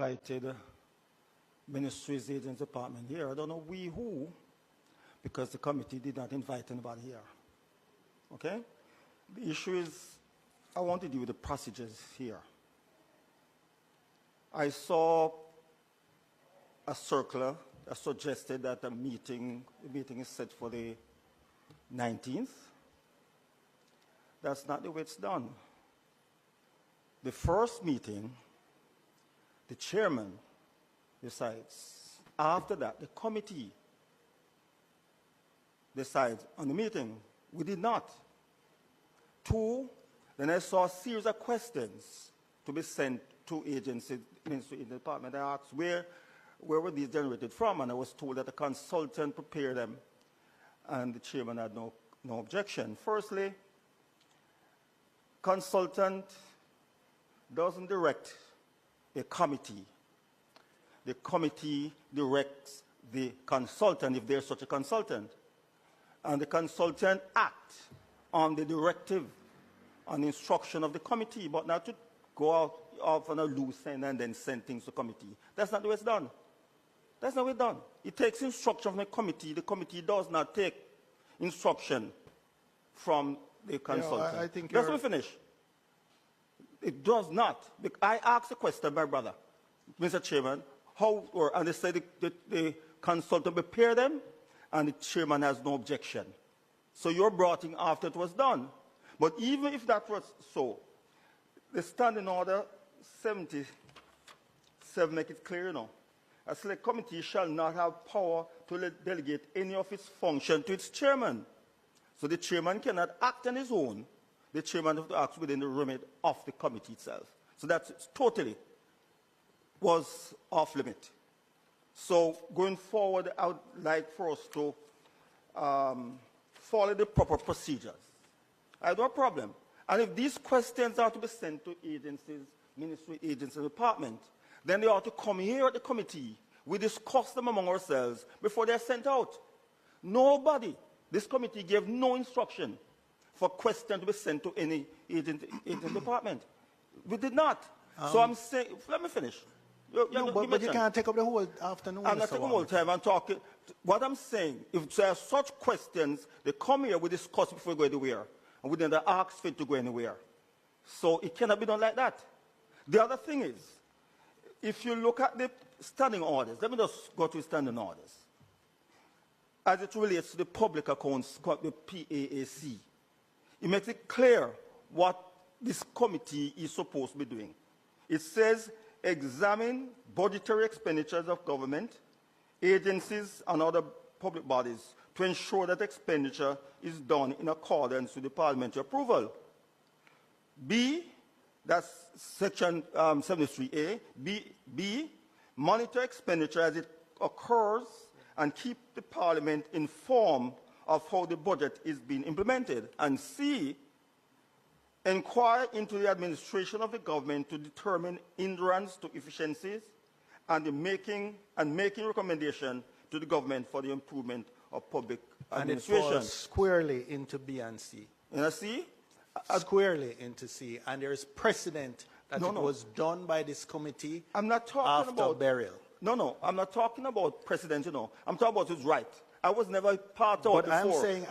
invited ministries, agents, department here. I don't know we who, because the committee did not invite anybody here. Okay? The issue is, I want to deal with the procedures here. I saw a circular that suggested that the meeting is set for the 19th. That's not the way it's done. The first meeting, the chairman decides. After that, the committee decides on the meeting. We did not. 2, then I saw a series of questions to be sent to agencies, ministry in the department. I asked where were these generated from, and I was told that the consultant prepared them, and the chairman had no objection. Firstly, consultant doesn't direct a committee. The committee directs the consultant, if there's such a consultant. And the consultant acts on the directive, on the instruction of the committee, but not to go out off on a loose end and then send things to committee. That's not the way it's done. That's not the way it's done. It takes instruction from the committee. The committee does not take instruction from the consultant. I think Let me finish. It does not. I asked a question, my brother, Mr. Chairman, and they said the consultant prepared them, and the chairman has no objection. So you're brought in after it was done. But even if that was so, the standing order 77 make it clear, you know. A select committee shall not have power to delegate any of its function to its chairman. So the chairman cannot act on his own. The chairman has to act within the remit of the committee itself. So that totally was off limit. So going forward, I would like for us to follow the proper procedures. I have no problem. And if these questions are to be sent to agencies, ministry, agencies, and department, then they ought to come here at the committee. We discuss them among ourselves before they're sent out. Nobody, this committee gave no instruction for questions to be sent to any agent department. We did not. So I'm saying, let me finish. But you can't take up the whole afternoon. I'm not taking the whole time. I'm talking. What I'm saying, if there are such questions, they come here, we discuss before we go anywhere. And we then ask for it to go anywhere. So it cannot be done like that. The other thing is, if you look at the standing orders, let me just go to standing orders. As it relates to the public accounts, the PAAC, it makes it clear what this committee is supposed to be doing. It says, examine budgetary expenditures of government, agencies, and other public bodies to ensure that expenditure is done in accordance with the parliamentary approval. B, that's section 73A. B, monitor expenditure as it occurs and keep the parliament informed of how the budget is being implemented. And C, inquire into the administration of the government to determine hindrance to efficiencies and making recommendation to the government for the improvement of public administration. And it falls squarely into B and C. And C? Squarely into C. And there is precedent that was done by this committee after burial. No, I'm not talking about precedent, you know. I'm talking about his right. I was never part of it before. But I'm saying,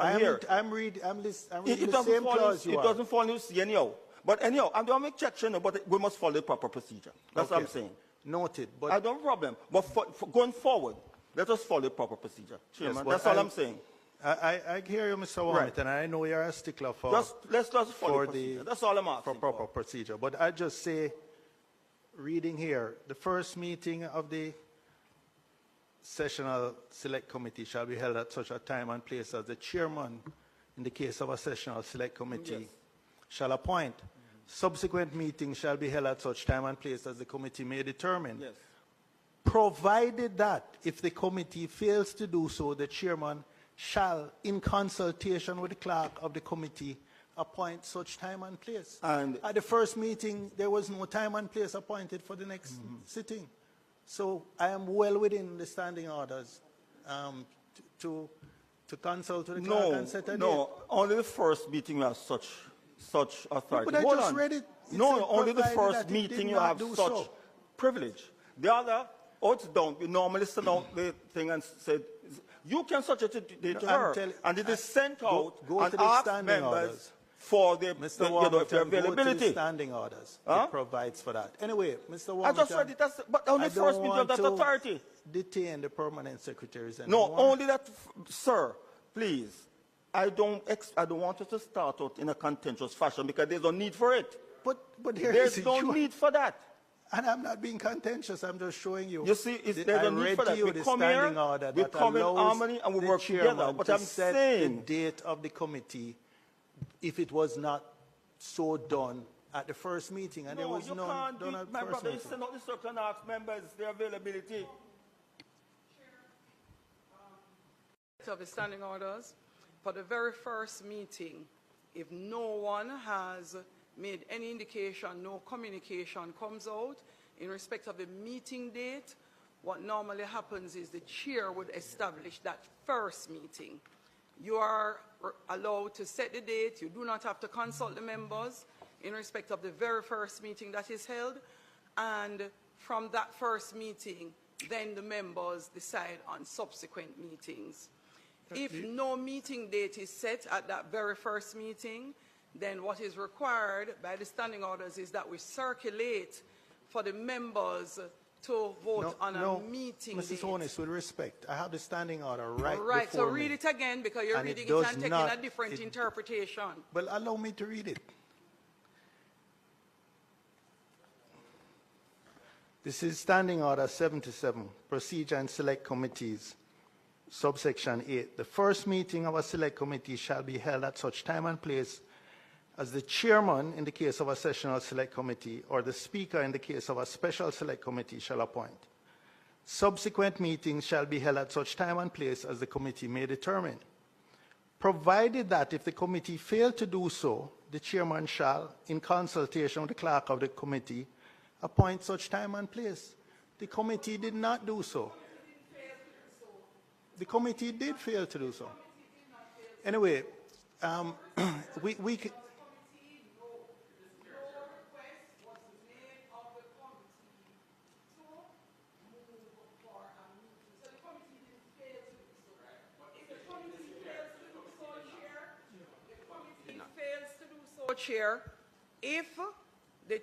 I'm reading the same clause you are. It doesn't fall into C anyhow. But anyhow, I don't make objection, but we must follow the proper procedure. That's what I'm saying. Noted. But I don't have a problem. But for going forward, let us follow the proper procedure. Chairman, that's all I'm saying. I hear you, Mr. Warmit, and I know you're a stickler for let's follow the procedure. That's all I'm asking for proper procedure. But I just say, reading here, the first meeting of the Sessional Select Committee shall be held at such a time and place as the chairman, in the case of a Sessional Select Committee, shall appoint. Subsequent meetings shall be held at such time and place as the committee may determine. Yes. Provided that, if the committee fails to do so, the chairman shall, in consultation with the clerk of the committee, appoint such time and place. And at the first meeting, there was no time and place appointed for the next sitting. So I am well within the standing orders to consult with the clerk and set a date. No, only the first meeting you have such authority. But I just read it. No, only the first meeting you have such privilege. The other, oh, it's done. We normally send out the thing and said, you can suggest it to her. And it is sent out go and to the ask standing members orders. for the, Mr. their Warmington, go to availability. the standing orders. Huh? It provides for that. Anyway, Mr. Warmington, I just read it, but on the I first don't meeting of want that to authority. detain the permanent secretaries No, anymore. only that, sir, please. I don't want us to start out in a contentious fashion because there's no need for it. But There's no need for that. And I'm not being contentious. I'm just showing you. You see, there's a need for that. We come here, we come in harmony, and we work together. But I'm saying, the date of the committee, if it was not so done at the first meeting, and there was you none can't done do, at the my first brother, you meeting. send out the circle and ask members their availability. Of the standing orders, for the very first meeting, if no one has made any indication, no communication comes out in respect of the meeting date, what normally happens is the chair would establish that first meeting. You are allowed to set the date. You do not have to consult the members in respect of the very first meeting that is held. And from that first meeting, then the members decide on subsequent meetings. If no meeting date is set at that very first meeting, then what is required by the standing orders is that we circulate for the members to vote on a meeting date. Mrs. Honest, with respect, I have the standing order right Right, so before read me. it again because you're And reading it it does and taking not- a different interpretation. Well, allow me to read it. This is Standing Order 77, Procedure and Select Committees, subsection 8. The first meeting of a select committee shall be held at such time and place as the chairman, in the case of a sessional select committee, or the speaker, in the case of a special select committee, shall appoint. Subsequent meetings shall be held at such time and place as the committee may determine, provided that if the committee fail to do so, the chairman shall, in consultation with the clerk of the committee, appoint such time and place. The committee did not do so. The committee did fail to do so. Anyway, we can... Chair, if the